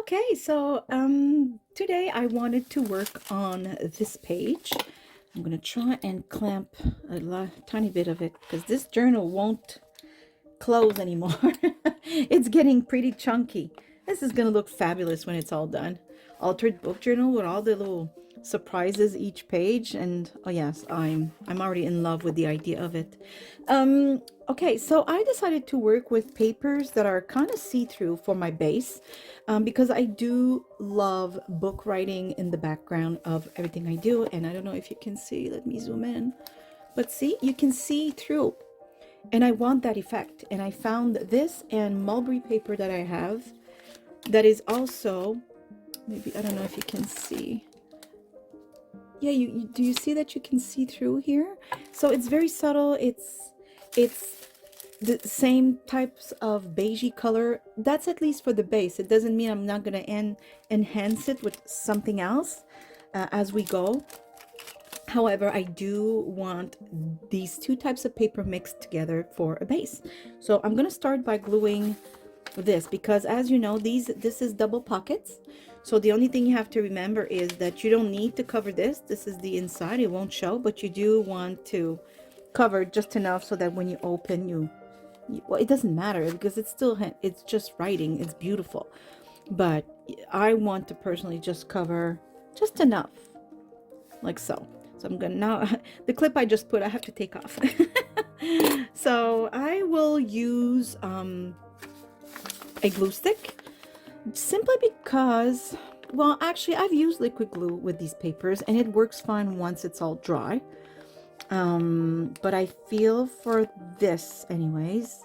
Okay, so today I wanted to work on this page. I'm gonna try and clamp tiny bit of it because this journal won't close anymore. It's getting pretty chunky. This is gonna look fabulous when it's all done. Altered book journal with all the little surprises each page, and oh yes, I'm already in love with the idea of it. Okay, so I decided to work with papers that are kind of see-through for my base, because I do love book writing in the background of everything I do. And I don't know if you can see, let me zoom in, but see, you can see through, and I want that effect. And I found this and mulberry paper that I have that is also, maybe, I don't know if you can see. Yeah, you do you see that you can see through here? So it's very subtle. It's the same types of beigey color. That's at least for the base. It doesn't mean I'm not gonna enhance it with something else as we go. However, I do want these two types of paper mixed together for a base. So I'm gonna start by gluing this, because as you know, this is double pockets. So the only thing you have to remember is that you don't need to cover this. This is the inside, it won't show, but you do want to cover just enough so that when you open, well, it doesn't matter because it's just writing, it's beautiful. But I want to personally just cover just enough, like so. So I'm gonna now, the clip I just put, I have to take off. So I will use a glue stick, simply because, well, actually I've used liquid glue with these papers and it works fine once it's all dry. But I feel for this anyways,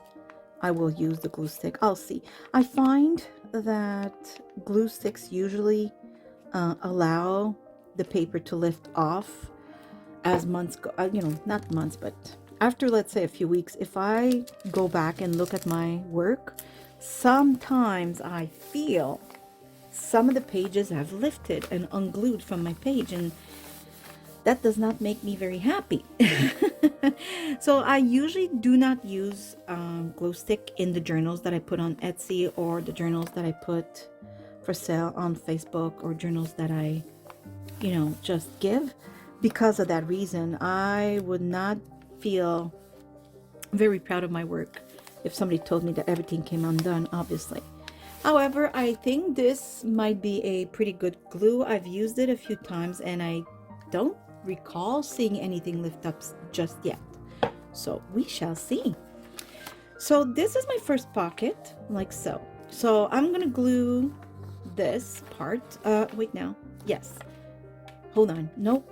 I will use the glue stick. I'll see. I find that glue sticks usually allow the paper to lift off as months go, not months, but after, let's say, a few weeks. If I go back and look at my work, sometimes I feel some of the pages have lifted and unglued from my page, and that does not make me very happy. So I usually do not use glue stick in the journals that I put on Etsy, or the journals that I put for sale on Facebook, or journals that I just give. Because of that reason, I would not feel very proud of my work if somebody told me that everything came undone, obviously. However, I think this might be a pretty good glue. I've used it a few times and I don't recall seeing anything lift up just yet. So we shall see. So this is my first pocket, like so. So I'm gonna glue this part. Wait now. Yes. Hold on. Nope.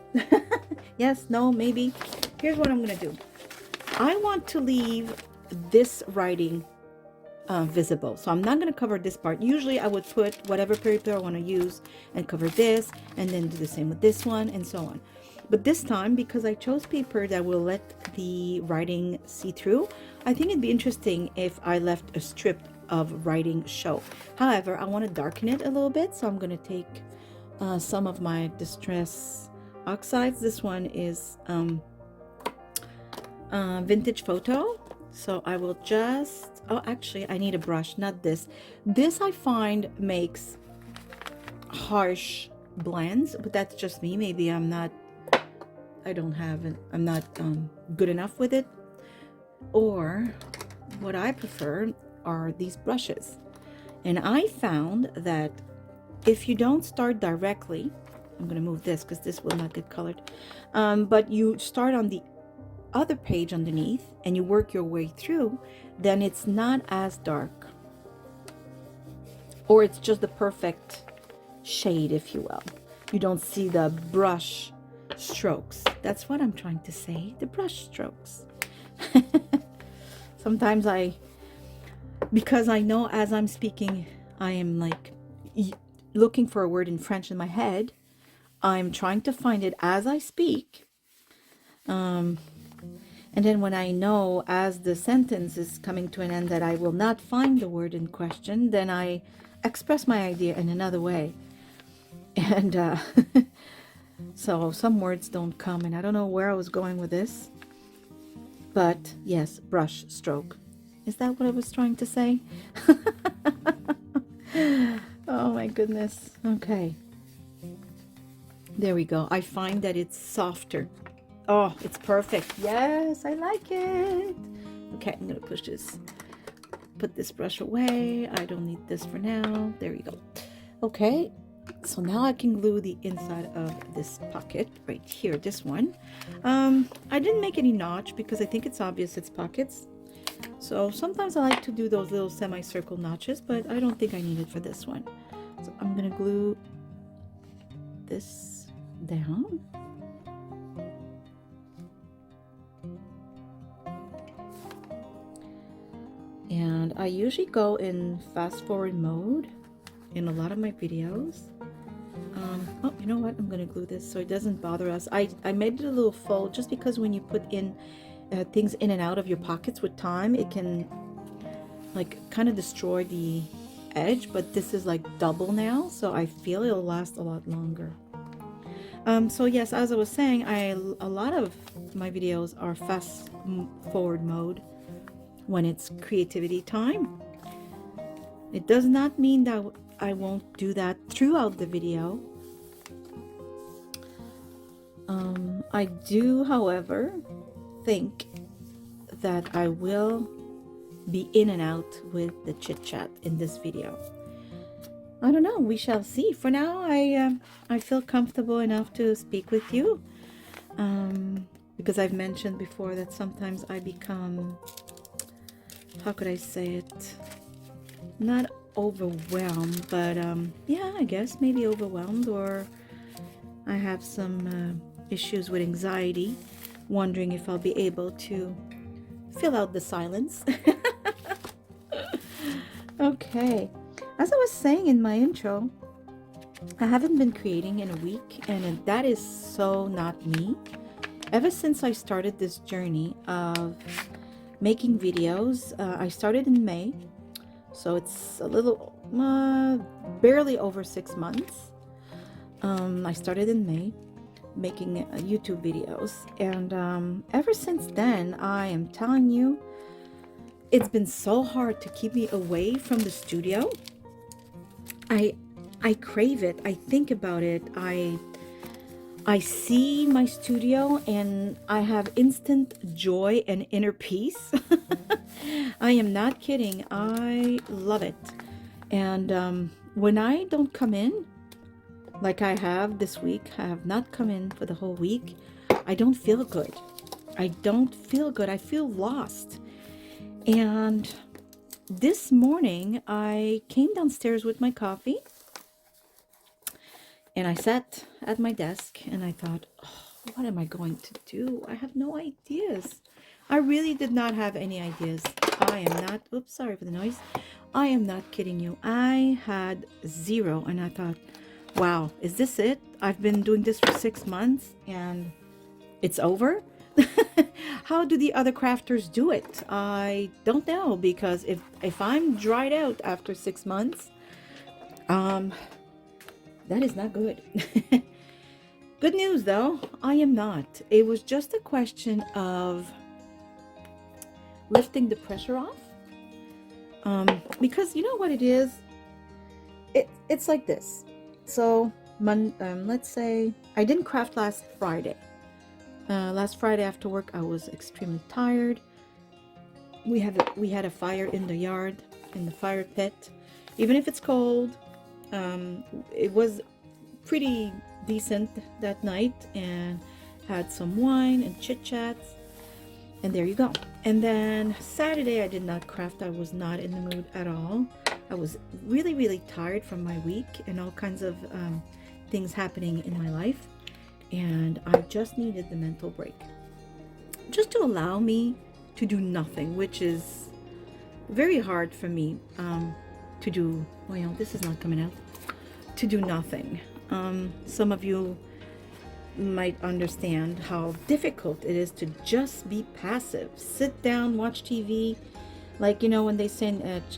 Yes, no, maybe. Here's what I'm gonna do. I want to leave this writing visible, so I'm not going to cover this part. Usually I would put whatever paper I want to use and cover this, and then do the same with this one, and so on. But this time, because I chose paper that will let the writing see through, I think it'd be interesting if I left a strip of writing show. However, I want to darken it a little bit, so I'm going to take some of my distress oxides. This one is vintage photo. So I will just, oh, actually I need a brush, not this. This I find makes harsh blends, but that's just me. Maybe I'm not good enough with it. Or what I prefer are these brushes. And I found that if you don't start directly, I'm going to move this because this will not get colored, but you start on the other page underneath and you work your way through, then it's not as dark, or it's just the perfect shade, if you will. You don't see the brush strokes. That's what I'm trying to say, the brush strokes. Sometimes because I know as I'm speaking, I am like looking for a word in French in my head. I'm trying to find it as I speak. And then when I know as the sentence is coming to an end that I will not find the word in question, then I express my idea in another way. And so some words don't come, and I don't know where I was going with this. But yes, brush stroke. Is that what I was trying to say? Oh my goodness. Okay. There we go. I find that it's softer. Oh, it's perfect. Yes, I like it. Okay, I'm gonna push this, put this brush away. I don't need this for now. There you go. Okay, so now I can glue the inside of this pocket right here, this one. I didn't make any notch because I think it's obvious it's pockets. So sometimes I like to do those little semicircle notches, but I don't think I need it for this one. So I'm gonna glue this down. And I usually go in fast forward mode in a lot of my videos. Oh, you know what? I'm gonna glue this so it doesn't bother us. I made it a little fold just because when you put in things in and out of your pockets with time, it can like kind of destroy the edge, but this is like double now, so I feel it'll last a lot longer. So yes, as I was saying, a lot of my videos are fast forward mode when it's creativity time. It does not mean that I won't do that throughout the video. I do, however, think that I will be in and out with the chit chat in this video. I don't know, we shall see. For now, I feel comfortable enough to speak with you, because I've mentioned before that sometimes I become, how could I say it, not overwhelmed, but yeah, I guess maybe overwhelmed, or I have some issues with anxiety, wondering if I'll be able to fill out the silence. Okay, as I was saying in my intro, I haven't been creating in a week, and that is so not me. Ever since I started this journey of making videos, I started in May, so it's a little barely over 6 months. I started in May making YouTube videos, and ever since then, I am telling you, it's been so hard to keep me away from the studio. I crave it. I think about it. I see my studio and I have instant joy and inner peace. I am not kidding. I love it. And when I don't come in, like I have this week, I have not come in for the whole week, I don't feel good. I don't feel good. I feel lost. And this morning, I came downstairs with my coffee and I sat at my desk and I thought, oh, what am I going to do? I have no ideas. I really did not have any ideas. I am not, oops, sorry for the noise. I am not kidding you. I had zero, and I thought, wow, is this it? I've been doing this for 6 months and it's over? How do the other crafters do it? I don't know, because if I'm dried out after 6 months, that is not good. Good news though, I am not. It was just a question of lifting the pressure off. Because you know what it is? It's like this. So let's say I didn't craft last Friday. Last Friday after work, I was extremely tired. We had a fire in the yard, in the fire pit. Even if it's cold, it was pretty decent that night, and had some wine and chit chats, and there you go. And then Saturday, I did not craft. I was not in the mood at all. I was really tired from my week and all kinds of things happening in my life. And I just needed the mental break, just to allow me to do nothing, which is very hard for me to do. Well, this is not coming out. To do nothing. Some of you might understand how difficult it is to just be passive. Sit down, watch TV, like, you know, when they say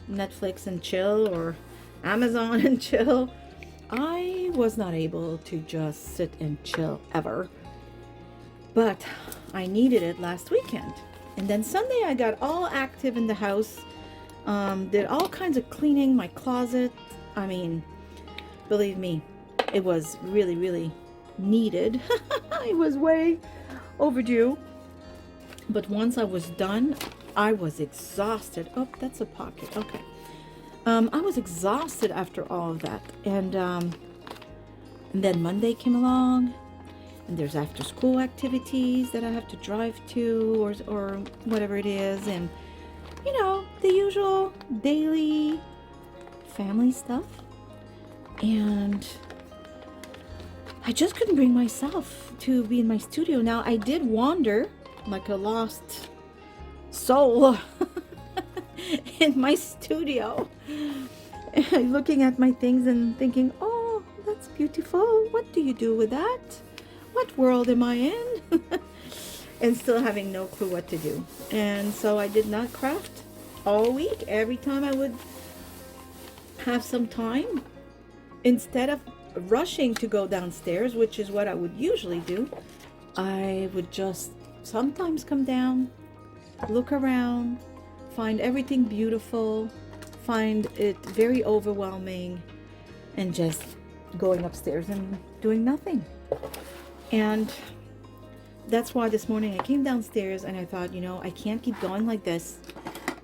Netflix and chill, or Amazon and chill. I was not able to just sit and chill ever, but I needed it last weekend. And then Sunday I got all active in the house, did all kinds of cleaning, my closet. I mean, Believe me, it was really, really needed. It was way overdue. But once I was done, I was exhausted. Oh, that's a pocket. Okay. I was exhausted after all of that. And then Monday came along, and there's after school activities that I have to drive to, or whatever it is. And, you know, the usual daily family stuff. And I just couldn't bring myself to be in my studio. Now, I did wander like a lost soul in my studio, looking at my things and thinking, oh, that's beautiful. What do you do with that? What world am I in? And still having no clue what to do. And so I did not craft all week. Every time I would have some time, instead of rushing to go downstairs, which is what I would usually do, I would just sometimes come down, look around, find everything beautiful, find it very overwhelming, and just going upstairs and doing nothing. And that's why this morning I came downstairs and I thought, you know, I can't keep going like this.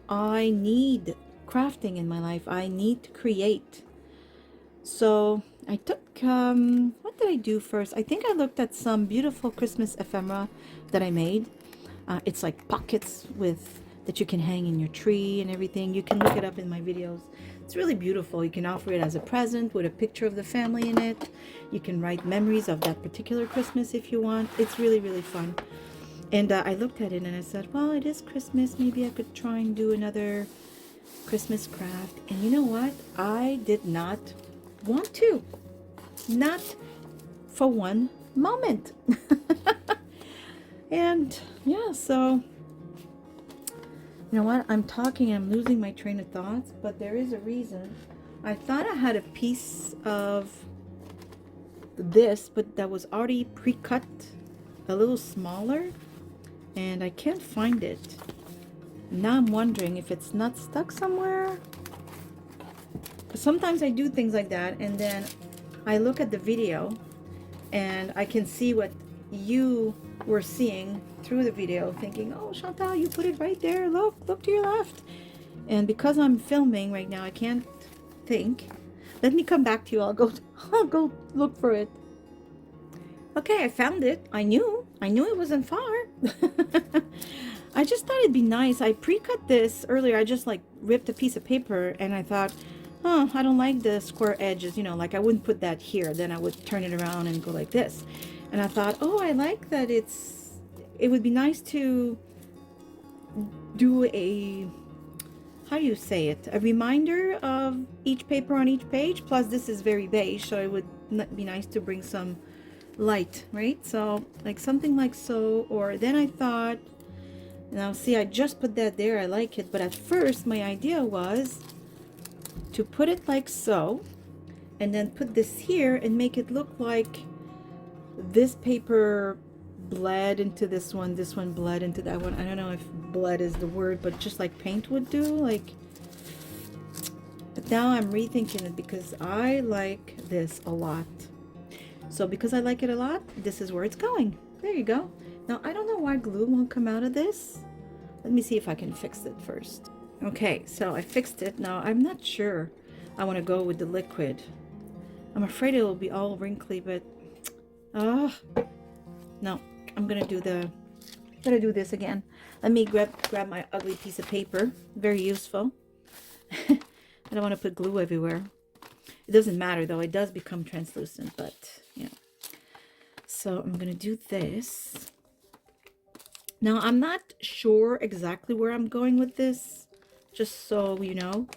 I need crafting in my life. I need to create. So I took, what did I do first? I think I looked at some beautiful Christmas ephemera that I made. It's like pockets with that you can hang in your tree and everything. You can look it up in my videos. It's really beautiful. You can offer it as a present with a picture of the family in it. You can write memories of that particular Christmas if you want. It's really, really fun. And I looked at it and I said, well, it is Christmas. Maybe I could try and do another Christmas craft. And you know what? I did not want to. Not for one moment. And yeah, so you know what? I'm talking, I'm losing my train of thoughts, but there is a reason. I thought I had a piece of this, but that was already pre-cut, a little smaller, and I can't find it. Now I'm wondering if it's not stuck somewhere. Sometimes I do things like that, and then I look at the video, and I can see what you were seeing through the video, thinking, oh, Chantal, you put it right there. Look to your left. And because I'm filming right now, I can't think. Let me come back to you. I'll go look for it. Okay, I found it. I knew it wasn't far. I just thought it'd be nice. I pre-cut this earlier. I just like ripped a piece of paper and I thought, oh, I don't like the square edges, you know, like I wouldn't put that here. Then I would turn it around and go like this. And I thought, oh, I like that it would be nice to do a, how do you say it? A reminder of each paper on each page. Plus this is very beige, so it would be nice to bring some light, right? So like something like so. Or then I thought, now see, I just put that there. I like it. But at first my idea was to put it like so, and then put this here and make it look like this paper bled into this one bled into that one. I don't know if bled is the word, but just like paint would do, like. But now I'm rethinking it because I like this a lot. So because I like it a lot, this is where it's going. There you go. Now I don't know why glue won't come out of this. Let me see if I can fix it first. Okay, so I fixed it. Now I'm not sure I want to go with the liquid. I'm afraid it will be all wrinkly, but no, I'm gonna do this again. Let me grab my ugly piece of paper. Very useful. I don't want to put glue everywhere. It doesn't matter though. It does become translucent, but yeah. So I'm gonna do this. Now I'm not sure exactly where I'm going with this, just so you know.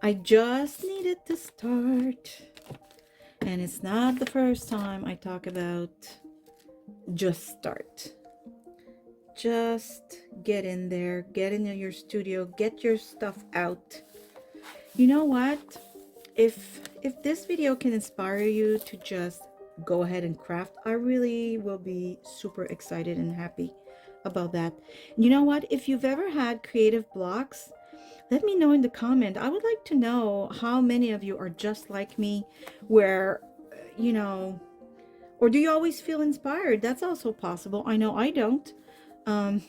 I just needed to start. And it's not the first time I talk about just start. Just get in there, get into your studio, get your stuff out. You know what? If this video can inspire you to just go ahead and craft, I really will be super excited and happy about that. You know what? If you've ever had creative blocks, Let me know in the comment. I would like to know how many of you are just like me, where, you know, or do you always feel inspired? That's also possible. I know I don't. Um,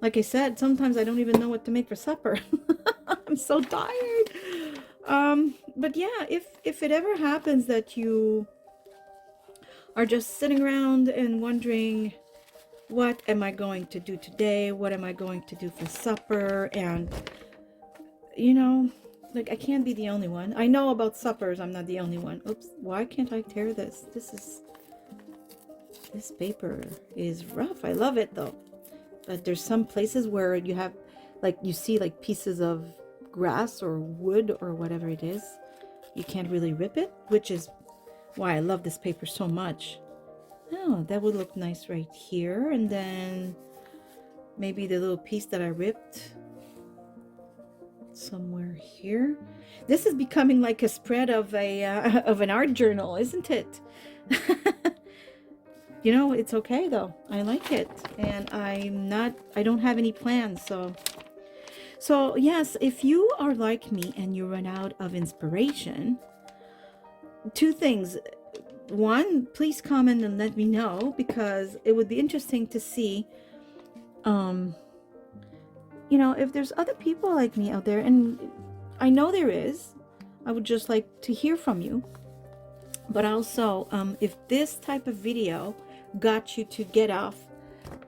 like I said, sometimes I don't even know what to make for supper. I'm so tired. But yeah, if it ever happens that you are just sitting around and wondering, what am I going to do today? What am I going to do for supper? And, you know, like, I can't be the only one. I know about suppers. I'm not the only one. Oops. Why can't I tear this? This paper is rough. I love it though. But there's some places where you have, like, you see like pieces of grass or wood or whatever it is. You can't really rip it, which is why I love this paper so much. Oh, that would look nice right here. And then maybe the little piece that I ripped somewhere here. This is becoming like a spread of a of an art journal, isn't it? You know, it's okay though. I like it, and I don't have any plans, so yes, if you are like me and you run out of inspiration, two things. One, please comment and let me know, because it would be interesting to see, you know, if there's other people like me out there, and I know there is. I would just like to hear from you. But also, if this type of video got you to get off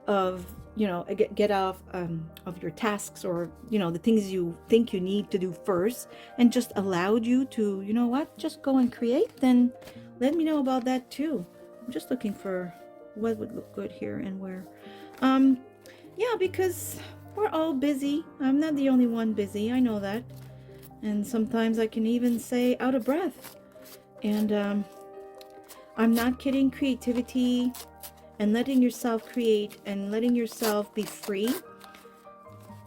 of, you know, get off of your tasks, or, you know, the things you think you need to do first, and just allowed you to, you know what, just go and create, then let me know about that too. I'm just looking for what would look good here and where. Yeah, because we're all busy. I'm not the only one busy. I know that. And sometimes I can even say out of breath. And I'm not kidding. Creativity and letting yourself create and letting yourself be free,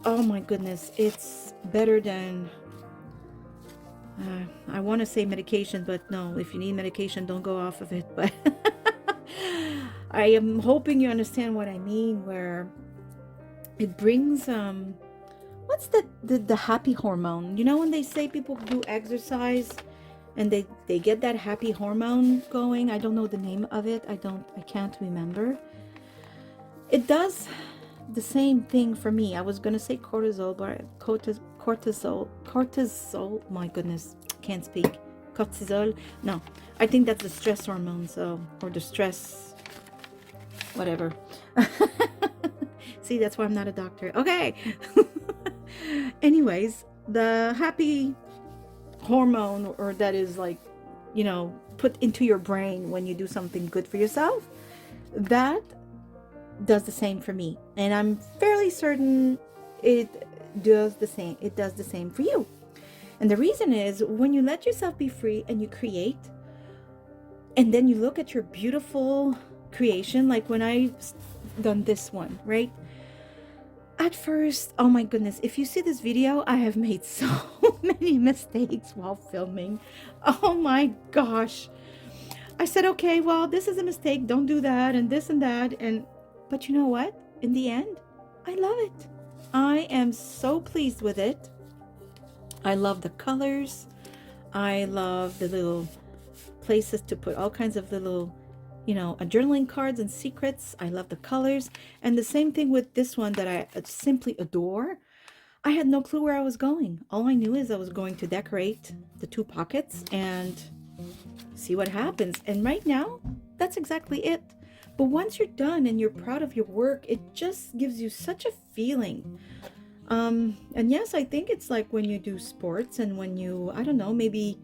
oh my goodness, it's better than I want to say medication, but no, if you need medication, don't go off of it. But I am hoping you understand what I mean, where it brings what's the happy hormone, you know, when they say people do exercise and they get that happy hormone going. I don't know the name of it. I can't remember. It does the same thing for me. I was gonna say cortisol, but cortisol, my goodness, can't speak. Cortisol, no, I think that's the stress hormone, so, or the stress whatever. See, that's why I'm not a doctor. Okay. Anyways, the happy hormone, or that is like, you know, put into your brain when you do something good for yourself, that does the same for me, and I'm fairly certain it does the same. It does the same for you. And the reason is, when you let yourself be free and you create, and then you look at your beautiful creation, like when I done this one, right? At first, oh my goodness, if you see this video, I have made so many mistakes while filming. Oh my gosh. I said, okay, well, this is a mistake, don't do that, and this and that, and but you know what? In the end, I love it. I am so pleased with it. I love the colors. I love the little places to put all kinds of little, you know, journaling cards and secrets. I love the colors. And the same thing with this one that I simply adore. I had no clue where I was going. All I knew is I was going to decorate the 2 pockets and see what happens. And right now, that's exactly it. But once you're done and you're proud of your work, it just gives you such a feeling. And yes, I think it's like when you do sports and when you, I don't know, maybe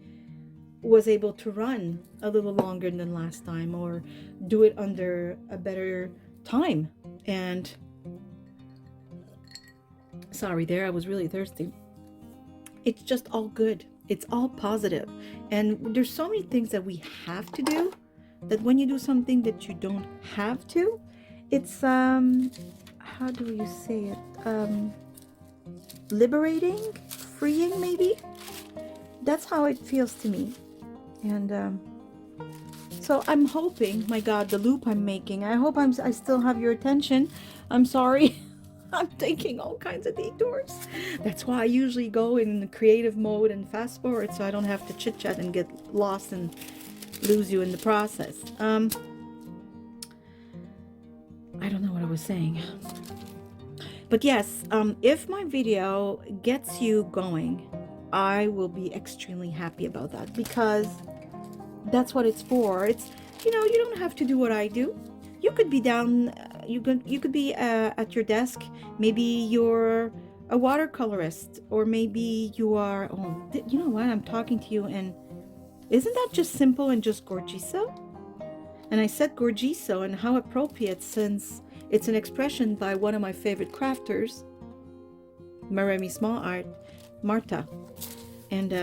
was able to run a little longer than last time, or do it under a better time. And sorry there, I was really thirsty. It's just all good. It's all positive. And there's so many things that we have to do, that when you do something that you don't have to, it's how do you say it, liberating, freeing, maybe. That's how it feels to me. And so I'm hoping, my God, the loop I'm making, I hope I still have your attention. I'm sorry. I'm taking all kinds of detours. That's why I usually go in the creative mode and fast forward so I don't have to chit chat and get lost and lose you in the process. I don't know what I was saying. But yes, if my video gets you going, I will be extremely happy about that, because that's what it's for. It's, you know, you don't have to do what I do. You could be down, you could be at your desk. Maybe you're a watercolorist, or maybe you are, oh, you know what, I'm talking to you, and isn't that just simple and just gorgeoso? And I said gorgeoso, and how appropriate, since it's an expression by one of my favorite crafters, Maremi Small Art, Marta. And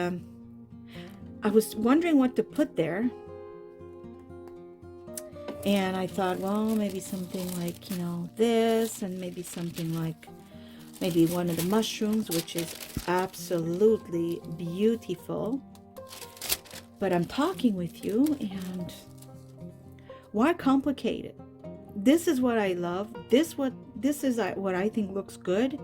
I was wondering what to put there. And I thought, well, maybe something like, you know, this, and maybe something like, maybe one of the mushrooms, which is absolutely beautiful. But I'm talking with you, and why complicate it? This is what I love. This is what I think looks good.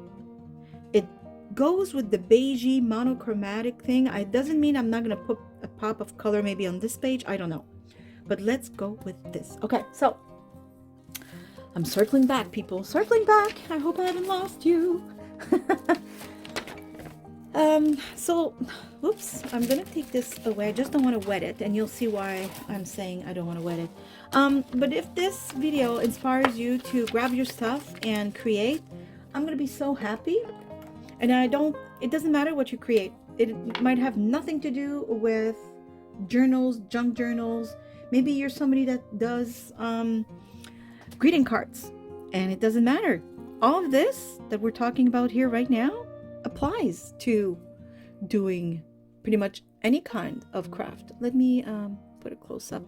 It goes with the beigey monochromatic thing. It doesn't mean I'm not going to put a pop of color maybe on this page. I don't know. But let's go with this. Okay, so I'm circling back, people. Circling back. I hope I haven't lost you. So, whoops, I'm gonna take this away. I just don't want to wet it, and you'll see why I'm saying I don't want to wet it. But if this video inspires you to grab your stuff and create, I'm gonna be so happy. And it doesn't matter what you create. It might have nothing to do with journals, junk journals. Maybe you're somebody that does greeting cards, and it doesn't matter. All of this that we're talking about here right now applies to doing pretty much any kind of craft. Let me put a close up.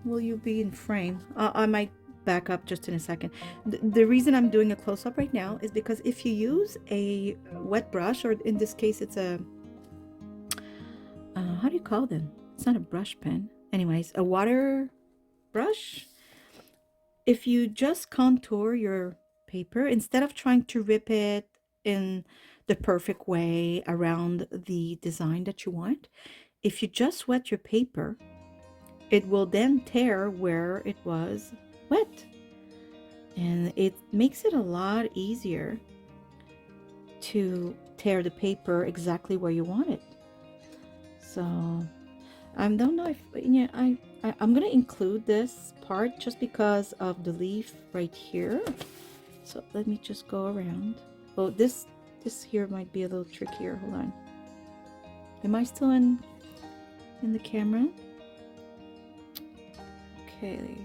Will you be in frame? I might back up just in a second. The reason I'm doing a close up right now is because if you use a wet brush, or in this case it's a how do you call them? It's not a brush pen. Anyways, a water brush. If you just contour your paper, instead of trying to rip it in the perfect way around the design that you want, if you just wet your paper, it will then tear where it was wet. And it makes it a lot easier to tear the paper exactly where you want it. So I don't know if, yeah, I'm gonna include this part just because of the leaf right here. So let me just go around. Oh, this here might be a little trickier. Hold on. Am I still in the camera? Okay.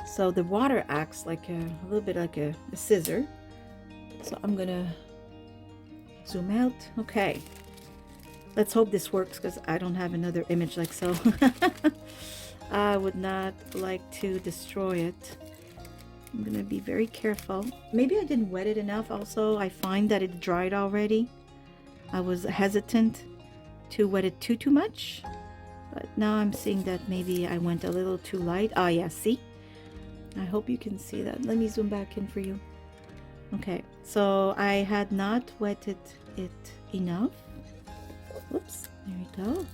So the water acts like a little bit like a scissor. So I'm gonna zoom out. Okay. Let's hope this works, because I don't have another image like so. I would not like to destroy it. I'm gonna be very careful. Maybe I didn't wet it enough. Also, I find that it dried already. I was hesitant to wet it too much, but now I'm seeing that maybe I went a little too light. Ah, yeah, see? I hope you can see that. Let me zoom back in for you. Okay, so I had not wetted it enough. Whoops, there we go.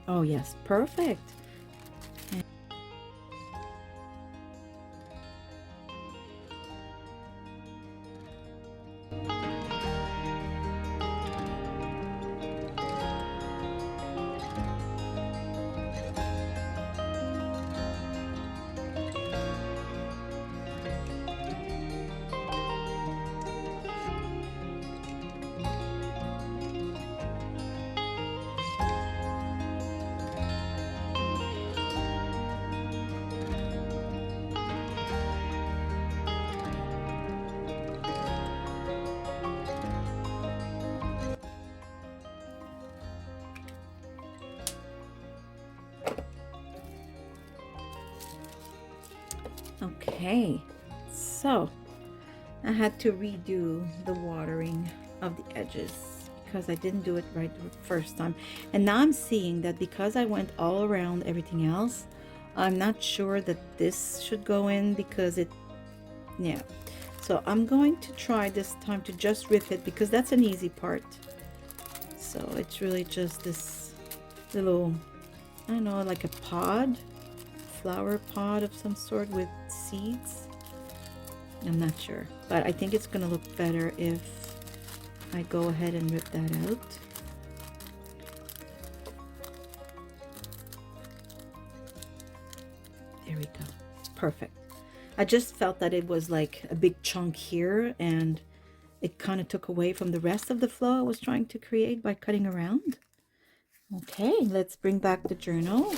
Oh yes, perfect. Okay, so I had to redo the watering of the edges because I didn't do it right the first time. And now I'm seeing that because I went all around everything else, I'm not sure that this should go in because it, yeah. So I'm going to try this time to just rip it because that's an easy part. So it's really just this little, I don't know, like a pod, flower pod of some sort with seeds. I'm not sure, but I think it's gonna look better if I go ahead and rip that out. There we go. Perfect. I just felt that it was like a big chunk here and it kind of took away from the rest of the flow I was trying to create by cutting around. Okay, let's bring back the journal.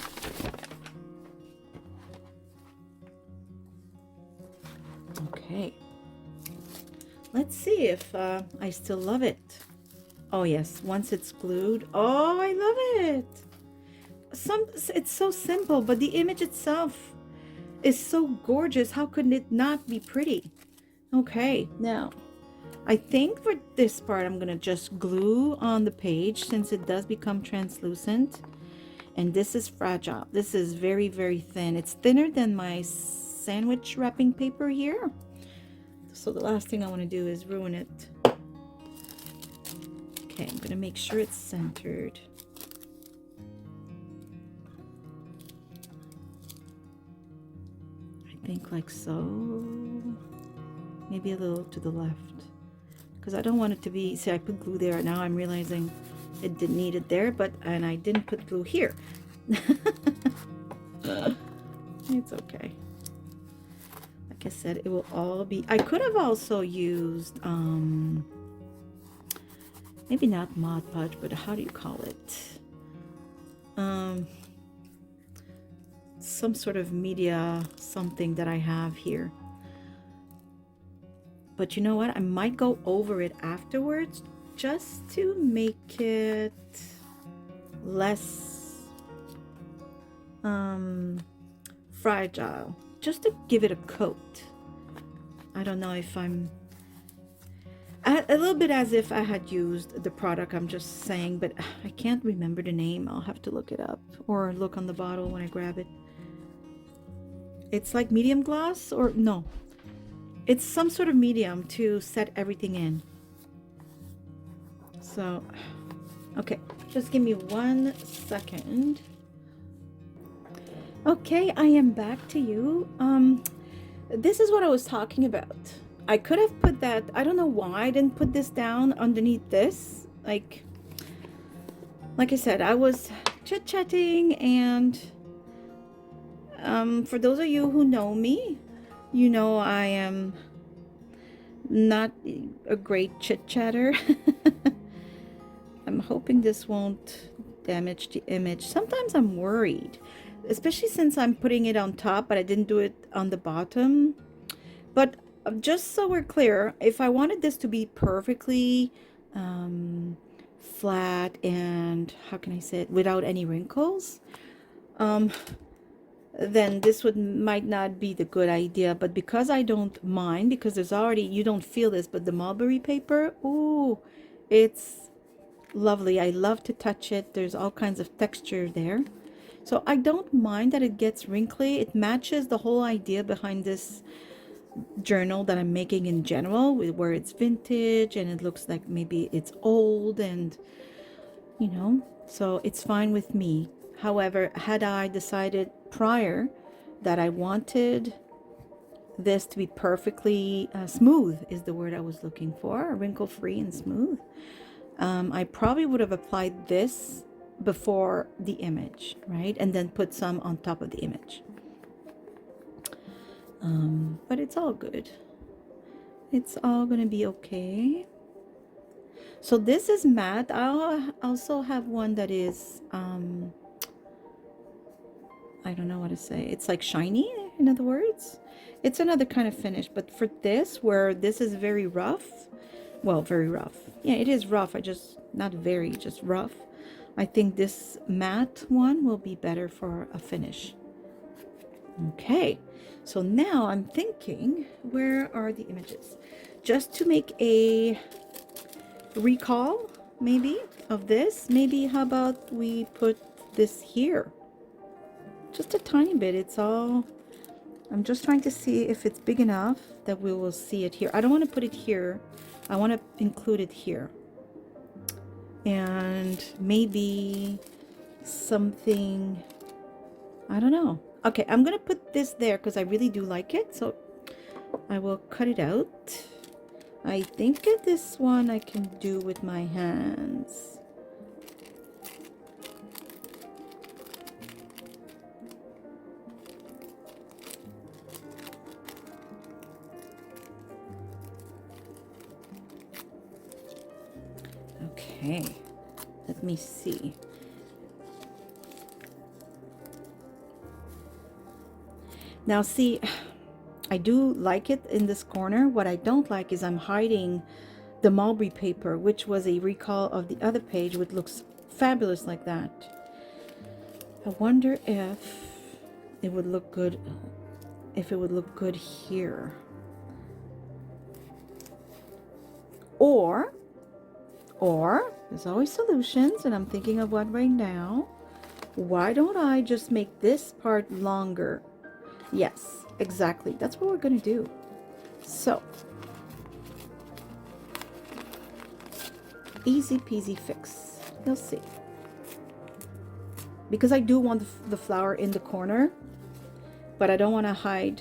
Okay. Let's see if I still love it. Oh yes, once it's glued. Oh, I love it. It's so simple, but the image itself is so gorgeous. How could it not be pretty? Okay, now I think for this part I'm gonna just glue on the page since it does become translucent. And this is fragile. This is very, very thin. It's thinner than my sandwich wrapping paper here. So the last thing I want to do is ruin it. Okay, I'm gonna make sure it's centered. I think like so. Maybe a little to the left. Because I don't want it to be, see I put glue there, now I'm realizing it didn't need it there, and I didn't put glue here. It's okay. Like I said, it will all be, I could have also used, maybe not Mod Podge, but how do you call it? Some sort of media something that I have here. But you know what? I might go over it afterwards just to make it less fragile. Just to give it a coat. I don't know if I'm... a little bit as if I had used the product, I'm just saying, but I can't remember the name. I'll have to look it up or look on the bottle when I grab it. It's like medium gloss or no. It's some sort of medium to set everything in. So, okay, just give me 1 second. Okay, I am back to you. This is what I was talking about. I could have put that, I don't know why I didn't put this down underneath this. Like I said, I was chit-chatting and for those of you who know me, you know I am not a great chit-chatter. I'm hoping this won't damage the image. Sometimes I'm worried, especially since I'm putting it on top, but I didn't do it on the bottom. But just so we're clear, if I wanted this to be perfectly flat and, how can I say it, without any wrinkles, then this might not be the good idea. But because I don't mind, because there's already, you don't feel this, but the mulberry paper, ooh, it's lovely. I love to touch it. There's all kinds of texture there. So I don't mind that it gets wrinkly. It matches the whole idea behind this journal that I'm making in general, where it's vintage and it looks like maybe it's old and, you know, so it's fine with me. However, had I decided prior that I wanted this to be perfectly smooth is the word I was looking for, wrinkle free and smooth, I probably would have applied this before the image, right? And then put some on top of the image. But it's all good. It's all gonna be okay. So this is matte. I'll also have one that is I don't know what to say. It's like shiny, in other words. It's another kind of finish, but for this, where this is very rough, well, very rough. Yeah, it is rough. Not very, just rough. I think this matte one will be better for a finish. Okay, so now I'm thinking, where are the images? Just to make a recall, maybe, of this. Maybe how about we put this here? Just a tiny bit. It's all... I'm just trying to see if it's big enough that we will see it here. I don't want to put it here. I want to include it here. And maybe something... I don't know. Okay, I'm gonna put this there because I really do like it, so I will cut it out. I think this one I can do with my hands. Okay, let me see. Now see, I do like it in this corner. What I don't like is I'm hiding the mulberry paper, which was a recall of the other page, which looks fabulous like that. I wonder if it would look good, here. Or there's always solutions, and I'm thinking of one right now. Why don't I just make this part longer? Yes, exactly. That's what we're going to do. So, easy peasy fix. You'll see. Because I do want the flower in the corner, but I don't want to hide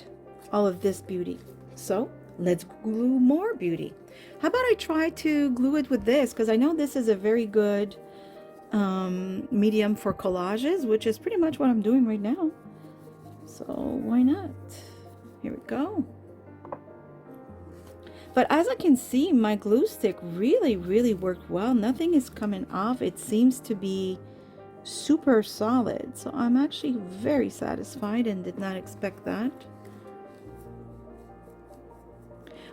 all of this beauty. So, let's glue more beauty. How about I try to glue it with this? Because I know this is a very good medium for collages, which is pretty much what I'm doing right now. So why not? Here we go. But as I can see, my glue stick really worked well. Nothing is coming off. It seems to be super solid. So I'm actually very satisfied and did not expect that.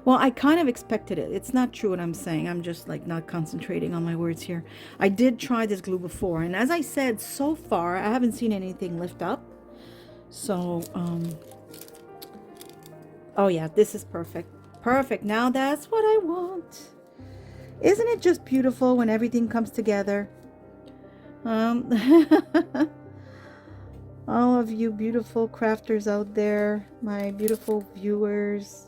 Well, I kind of expected it. It's not true what I'm saying. I'm just like not concentrating on my words here. I did try this glue before, and as I said, so far I haven't seen anything lift up. So, oh yeah, this is perfect. Perfect. Now that's what I want. Isn't it just beautiful when everything comes together? All of you beautiful crafters out there, my beautiful viewers,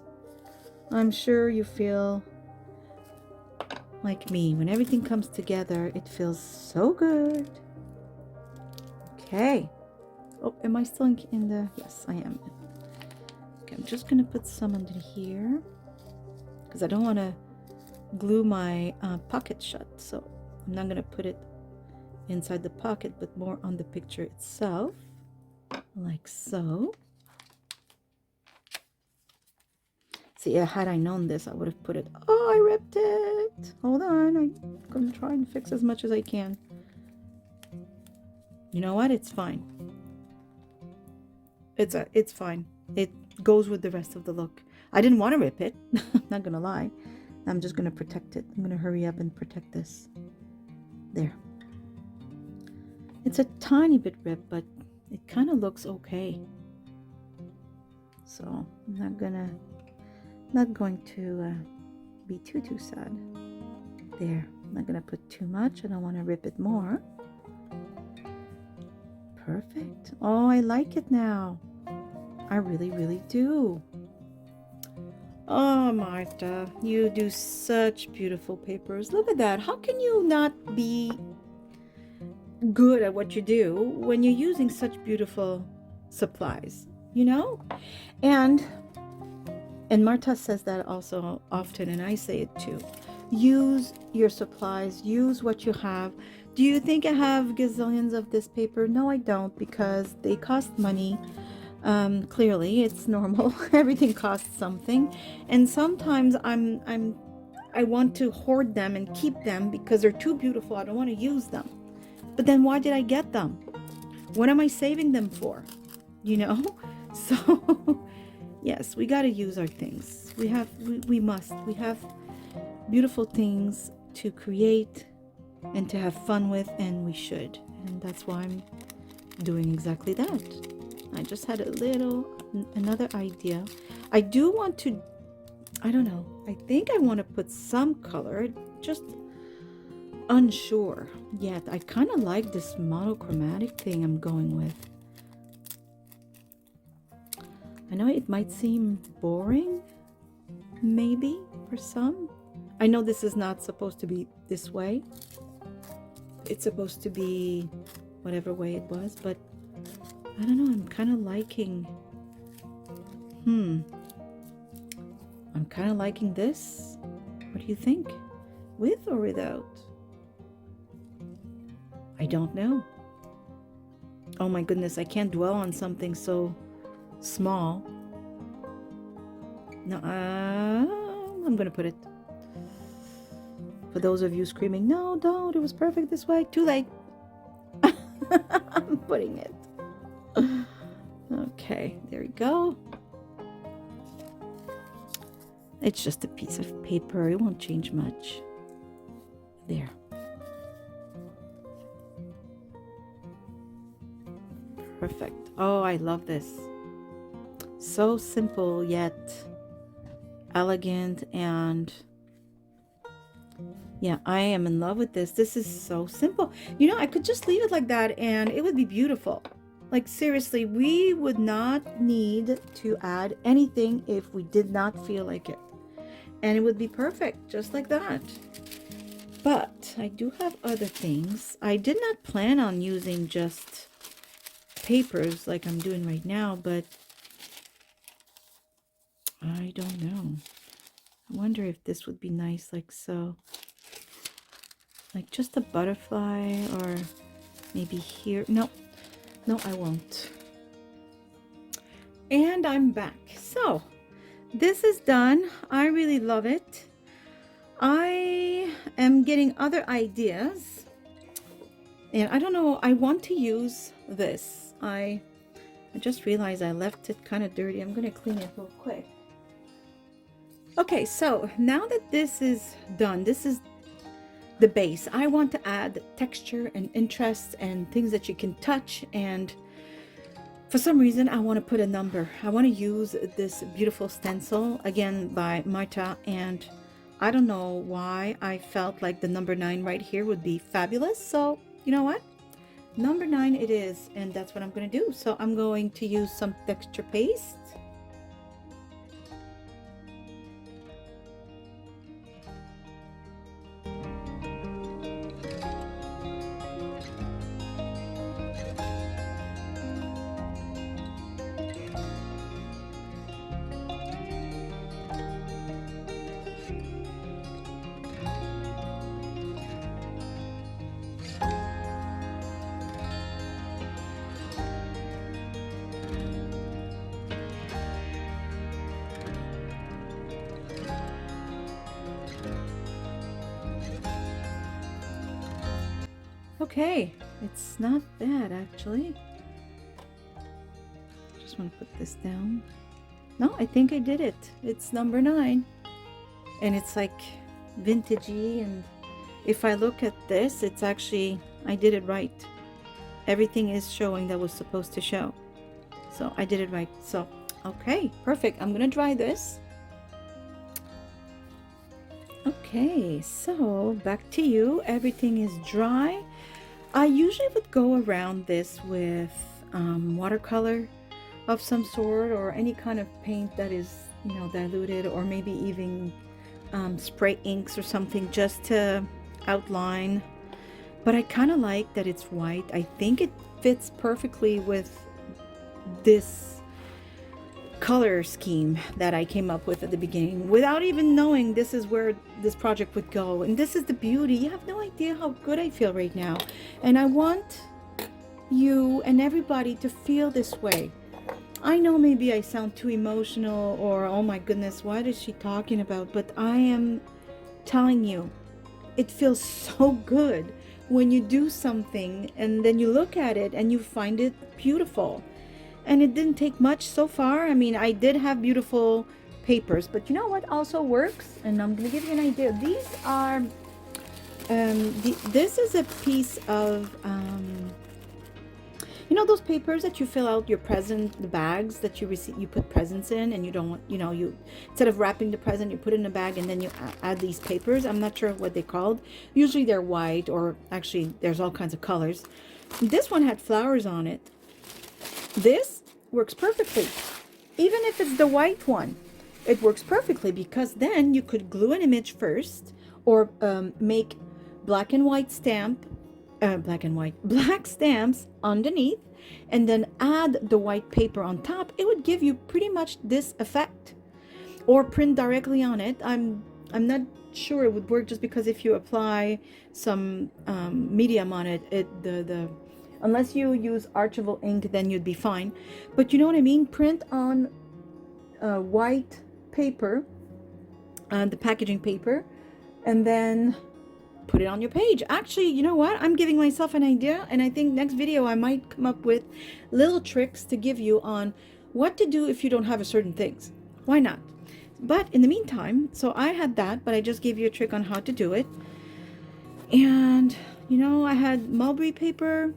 I'm sure you feel like me. When everything comes together, it feels so good. Okay. Oh, am I still in the... Yes, I am. Okay, I'm just going to put some under here because I don't want to glue my pocket shut. So I'm not going to put it inside the pocket, but more on the picture itself, like so. See, had I known this, I would have put it... Oh, I ripped it. Hold on. I'm going to try and fix as much as I can. You know what? It's fine. It's fine. It goes with the rest of the look. I didn't want to rip it. I'm not going to lie. I'm just going to protect it. I'm going to hurry up and protect this. There. It's a tiny bit ripped, but it kind of looks okay. So I'm not going to be too sad. There. I'm not going to put too much. I don't want to rip it more. Perfect. Oh, I like it now. I really do. Oh, Marta, you do such beautiful papers. Look at that. How can you not be good at what you do when you're using such beautiful supplies, you know? And Marta says that also often, and I say it too. Use your supplies, use what you have. Do you think I have gazillions of this paper? No, I don't, because they cost money. Clearly, it's normal. Everything costs something, and sometimes I want to hoard them and keep them because they're too beautiful. I don't want to use them. But then why did I get them? What am I saving them for? You know? So yes, we got to use our things. We must. We have beautiful things to create and to have fun with, and we should. And that's why I'm doing exactly that. I just had another idea. I do want to, I don't know, I think I want to put some color, just unsure yet. I kind of like this monochromatic thing I'm going with. I know it might seem boring, maybe, for some. I know this is not supposed to be this way. It's supposed to be whatever way it was, but I don't know, I'm kind of liking, I'm kind of liking this. What do you think? With or without? I don't know. Oh my goodness, I can't dwell on something so small. No, I'm gonna put it. For those of you screaming, no, don't, it was perfect this way. Too late. I'm putting it. Okay, there we go. It's just a piece of paper. It won't change much. There. Perfect. Oh, I love this. So simple yet elegant, and yeah, I am in love with this. This is so simple. You know, I could just leave it like that and it would be beautiful. Like seriously, we would not need to add anything if we did not feel like it. And it would be perfect, just like that. But I do have other things. I did not plan on using just papers like I'm doing right now, but I don't know. I wonder if this would be nice, like so. Like just a butterfly, or maybe here. No, I won't. And I'm back. So this is done. I really love it. I am getting other ideas, and I don't know, I want to use this. I just realized I left it kind of dirty. I'm going to clean it real quick. Okay, so now that this is done, this is the base. I want to add texture and interest and things that you can touch, and for some reason I want to put a number. I want to use this beautiful stencil, again by Marta, and I don't know why I felt like the number 9 right here would be fabulous. So you know what? Number 9 it is, and that's what I'm going to do. So I'm going to use some texture paste. Okay, it's not bad actually. Just want to put this down. No, I think I did it. It's number 9. And it's like vintagey, and if I look at this, it's actually, I did it right. Everything is showing that was supposed to show. So I did it right. So, okay, perfect. I'm gonna dry this. Okay, so back to you. Everything is dry. I usually would go around this with watercolor of some sort, or any kind of paint that is, you know, diluted, or maybe even spray inks or something, just to outline. But I kind of like that it's white. I think it fits perfectly with this color scheme that I came up with at the beginning, without even knowing this is where this project would go. And this is the beauty. You have no idea how good I feel right now, and I want you and everybody to feel this way. I know maybe I sound too emotional, or oh my goodness, what is she talking about? But I am telling you, it feels so good when you do something and then you look at it and you find it beautiful. And it didn't take much so far. I mean, I did have beautiful papers, but you know what also works? And I'm gonna give you an idea. These are this is a piece of You know those papers that you fill out your present, the bags that you receive, you put presents in, and you don't want, you know, you instead of wrapping the present, you put it in a bag, and then you add these papers. I'm not sure what they're called. Usually they're white, or actually there's all kinds of colors. This one had flowers on it. This works perfectly. Even if it's the white one, it works perfectly, because then you could glue an image first, or make black and white stamp, black stamps underneath, and then add the white paper on top. It would give you pretty much this effect, or print directly on it. I'm not sure it would work, just because if you apply some medium on it, the unless you use archival ink, then you'd be fine. But you know what I mean? Print on white paper, the packaging paper, and then put it on your page. Actually, you know what? I'm giving myself an idea, and I think next video I might come up with little tricks to give you on what to do if you don't have a certain things. Why not? But in the meantime, so I had that, but I just gave you a trick on how to do it. And you know, I had mulberry paper,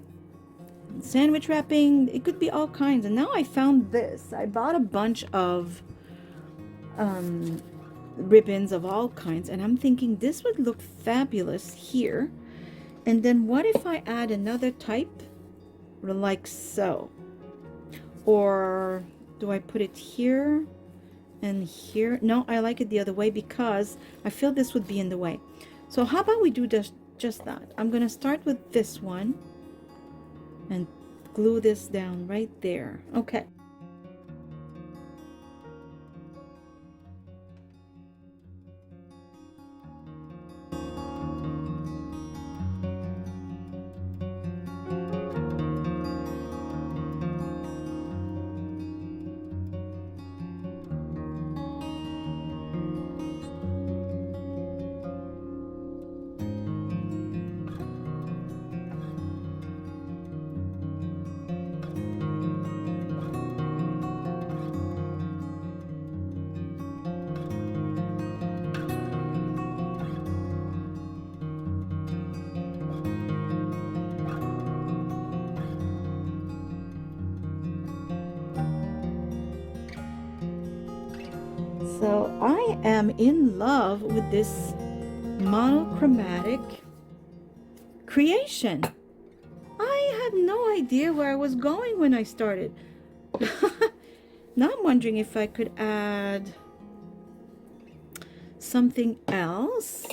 sandwich wrapping. It could be all kinds. And now I found this. I bought a bunch of ribbons of all kinds, and I'm thinking this would look fabulous here. And then what if I add another type like so? Or do I put it here and here? No, I like it the other way, because I feel this would be in the way. So how about we do just that? I'm gonna start with this one and glue this down right there. Okay. So I am in love with this monochromatic creation. I had no idea where I was going when I started. Now I'm wondering if I could add something else.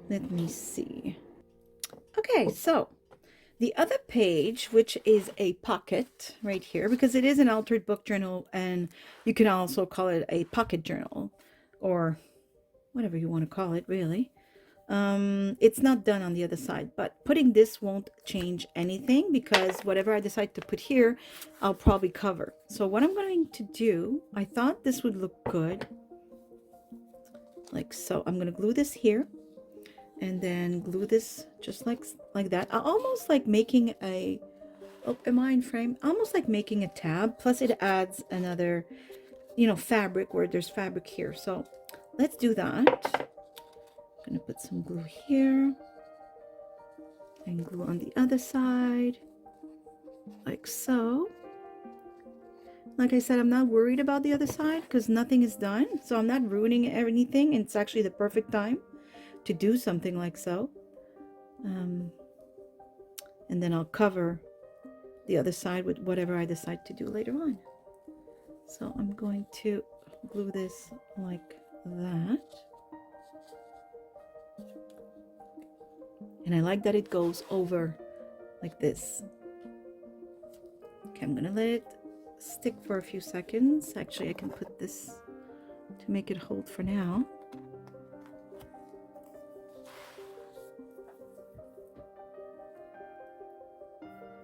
Let me see. Okay, so the other page, which is a pocket right here, because it is an altered book journal, and you can also call it a pocket journal, or whatever you want to call it, really. It's not done on the other side, but putting this won't change anything, because whatever I decide to put here, I'll probably cover. So what I'm going to do, I thought this would look good, like so. I'm going to glue this here, and then glue this just like that. Almost like making a, oh, am I in frame? Almost like making a tab, plus it adds another, you know, fabric where there's fabric here. So let's do that. I'm gonna put some glue here and glue on the other side, like so. Like I said, I'm not worried about the other side because nothing is done, so I'm not ruining anything. It's actually the perfect time to do something like so. And then I'll cover the other side with whatever I decide to do later on. So I'm going to glue this like that. And I like that it goes over like this. Okay, I'm gonna let it stick for a few seconds. Actually, I can put this to make it hold for now.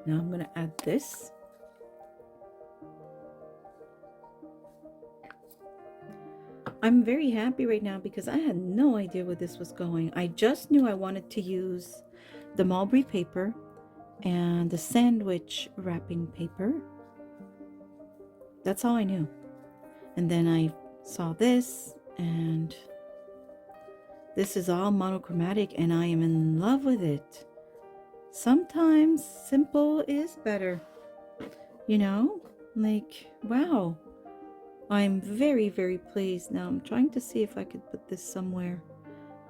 Now I'm gonna add this. I'm very happy right now because I had no idea where this was going. I just knew I wanted to use the mulberry paper and the sandwich wrapping paper. That's all I knew. And then I saw this, and this is all monochromatic, and I am in love with it. sometimes simple is better, you know? Like, wow. I'm very, very pleased. Now I'm trying to see if I could put this somewhere.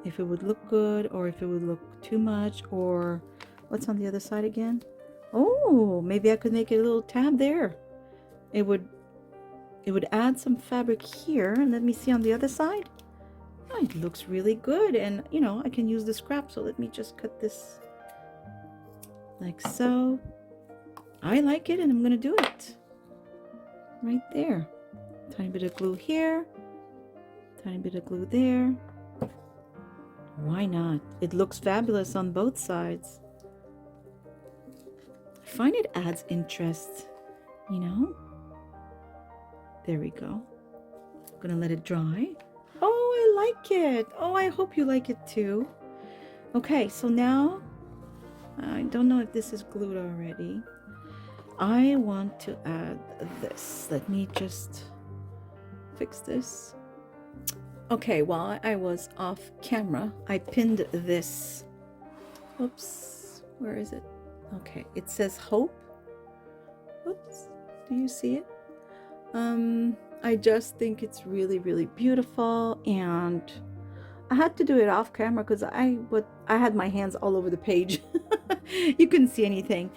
If it would look good or if it would look too much, or what's on the other side again? Oh, maybe I could make a little tab there. It would add some fabric here. And let me see on the other side. Oh, it looks really good. And you know, I can use the scrap. So let me just cut this like so. I like it and I'm gonna do it right there. Tiny bit of glue here, tiny bit of glue there. Why not? It looks fabulous on both sides. I find it adds interest, you know? There we go. I'm gonna let it dry. Oh, I like it. Oh, I hope you like it too. Okay, so now, I don't know if this is glued already. I want to add this. Let me just fix this. Okay, while I was off camera, I pinned this. Oops, where is it? Okay, it says hope. Oops, do you see it? I just think it's really, really beautiful, and I had to do it off camera because I had my hands all over the page. You couldn't see anything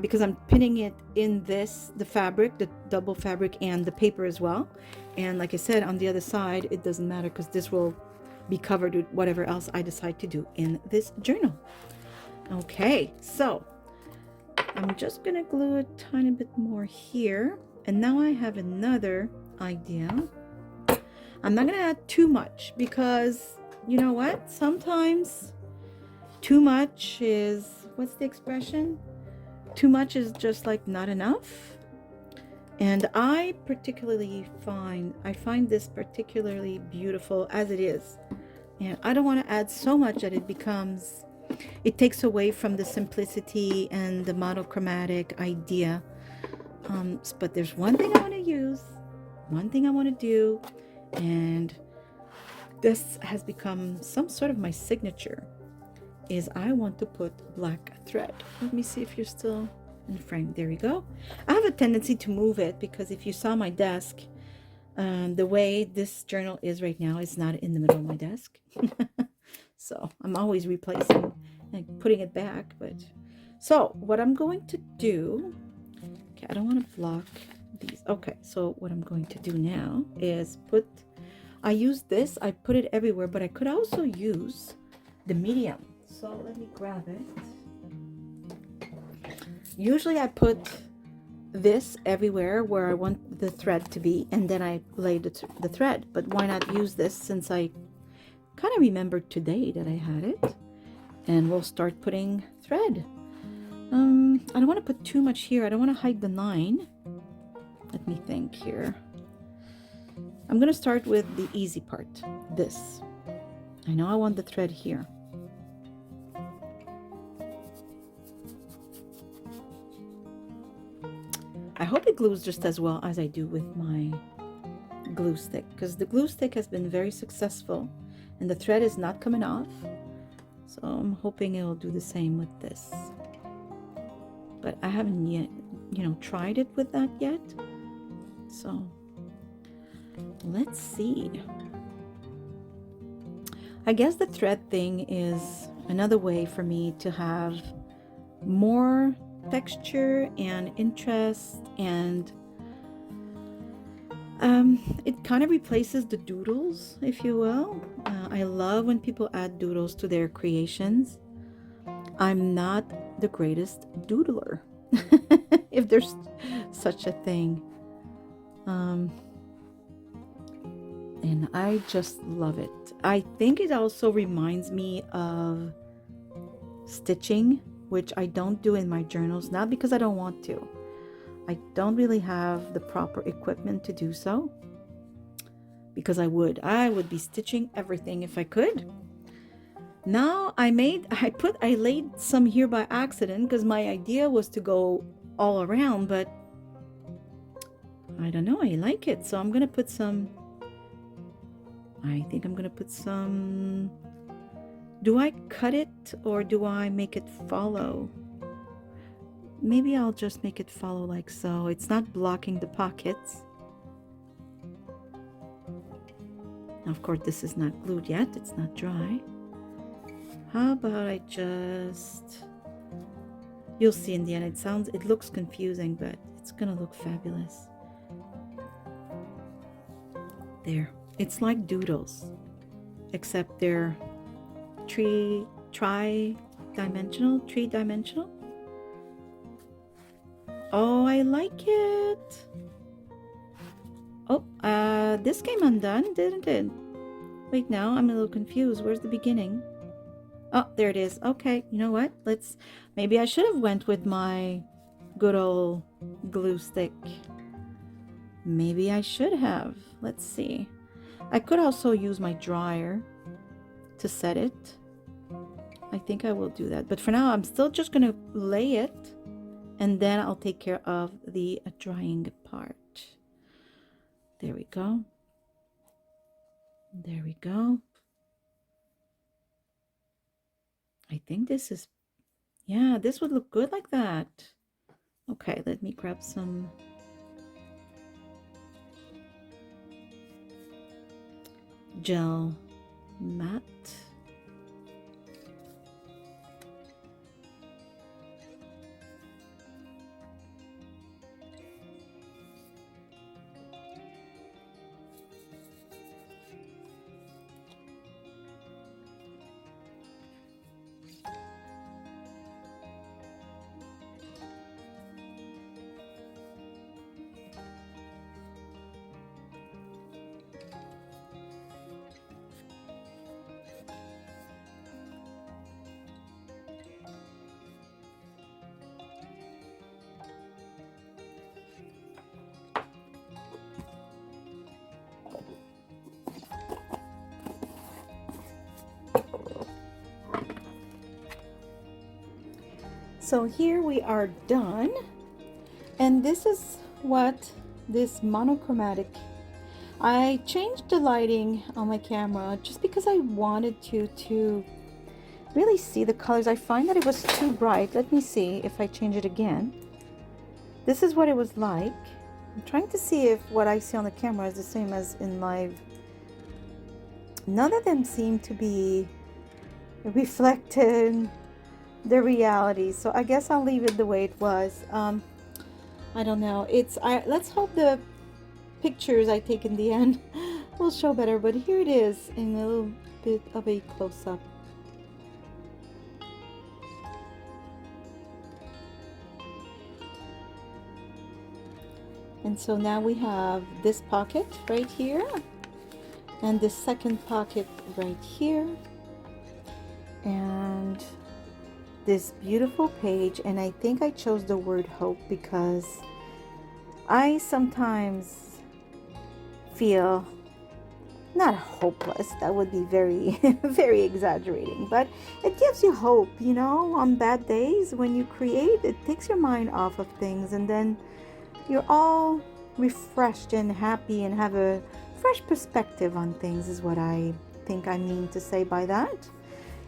because I'm pinning it in the fabric, the double fabric, and the paper as well. And like I said, on the other side, it doesn't matter because this will be covered with whatever else I decide to do in this journal. Okay, so I'm just gonna glue a tiny bit more here. And now I have another idea. I'm not gonna add too much because you know what? Sometimes too much is, what's the expression? Too much is just like not enough. And I find this particularly beautiful as it is. And I don't want to add so much that it takes away from the simplicity and the monochromatic idea. But there's one thing I want to use, one thing I want to do, and this has become some sort of my signature, is I want to put black thread. Let me see if you're still in frame. There we go. I have a tendency to move it because if you saw my desk, the way this journal is right now is not in the middle of my desk. So I'm always replacing and putting it back. But so what I'm going to do, okay, I don't want to block these. Okay, so what I'm going to do now is I use this, I put it everywhere, but I could also use the medium. So let me grab it. Usually I put this everywhere where I want the thread to be, and then I lay the thread. But why not use this since I kind of remembered today that I had it? And we'll start putting thread. I don't want to put too much here. I don't want to hide the line. Let me think here. I'm going to start with the easy part, this. I know I want the thread here. I hope it glues just as well as I do with my glue stick, because the glue stick has been very successful and the thread is not coming off. So I'm hoping it'll do the same with this. But I haven't yet, tried it with that yet. So let's see. I guess the thread thing is another way for me to have more texture and interest, and it kind of replaces the doodles, if you will. I love when people add doodles to their creations. I'm not the greatest doodler, if there's such a thing. And I just love it. I think it also reminds me of stitching, which I don't do in my journals, not because I don't want to. I don't really have the proper equipment to do so, because I would be stitching everything if I could. Now I laid some here by accident because my idea was to go all around, but I don't know, I like it. So I'm going to put some, I think I'm going to put some Do I cut it or do I make it follow? Maybe I'll just make it follow like so. It's not blocking the pockets. Of course, this is not glued yet. It's not dry. How about I just... You'll see in the end. It looks confusing, but it's gonna look fabulous. There. It's like doodles, except they're three-dimensional. Oh, I like it. Oh, this came undone, didn't it? Wait, now I'm a little confused. Where's the beginning? Oh, there it is. Okay, you know what? Maybe I should have went with my good old glue stick. Maybe I should have. Let's see. I could also use my dryer to set it. I think I will do that. But for now, I'm still just going to lay it. And then I'll take care of the drying part. There we go. There we go. I think this is, yeah, this would look good like that. Okay, let me grab some gel matte. So here we are done, and this is what this monochromatic, I changed the lighting on my camera just because I wanted to really see the colors. I find that it was too bright. Let me see if I change it again. This is what it was like. I'm trying to see if what I see on the camera is the same as in live. None of them seem to be reflected the reality, so I guess I'll leave it the way it was. I don't know. Let's hope the pictures I take in the end will show better, but here it is in a little bit of a close-up. And so now we have this pocket right here and this second pocket right here and this beautiful page. And I think I chose the word hope because I sometimes feel not hopeless, that would be very very exaggerating, but it gives you hope, you know, on bad days when you create. It takes your mind off of things and then you're all refreshed and happy and have a fresh perspective on things, is what I think I mean to say by that.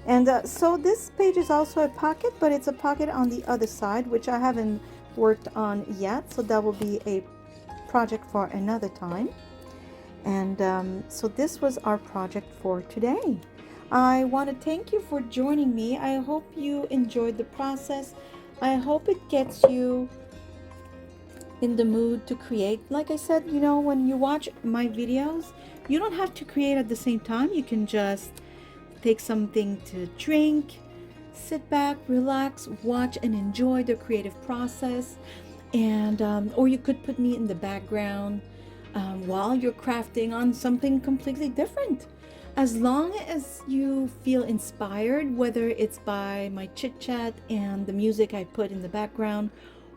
And so this page is also a pocket, but it's a pocket on the other side, which I haven't worked on yet, so that will be a project for another time. And so this was our project for today. I want to thank you for joining me. I hope you enjoyed the process. I hope it gets you in the mood to create. Like I said, you know, when you watch my videos, you don't have to create at the same time. You can just take something to drink, sit back, relax, watch and enjoy the creative process. And or you could put me in the background while you're crafting on something completely different. As long as you feel inspired, whether it's by my chit chat and the music I put in the background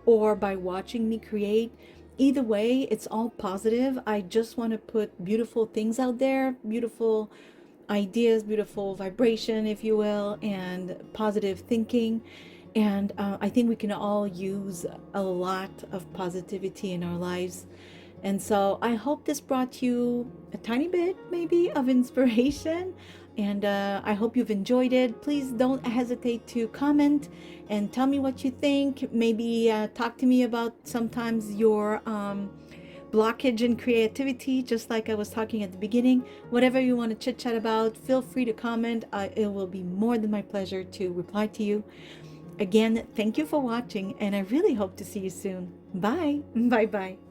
or by watching me create, either way, it's all positive. I just want to put beautiful things out there, beautiful ideas, beautiful vibration, if you will, and positive thinking. And I think we can all use a lot of positivity in our lives. And so I hope this brought you a tiny bit, maybe, of inspiration. And I hope you've enjoyed it. Please don't hesitate to comment and tell me what you think. Maybe talk to me about sometimes your blockage in creativity, just like I was talking at the beginning. Whatever you want to chit chat about, feel free to comment. It will be more than my pleasure to reply to you. Again, thank you for watching, and I really hope to see you soon. Bye. Bye bye.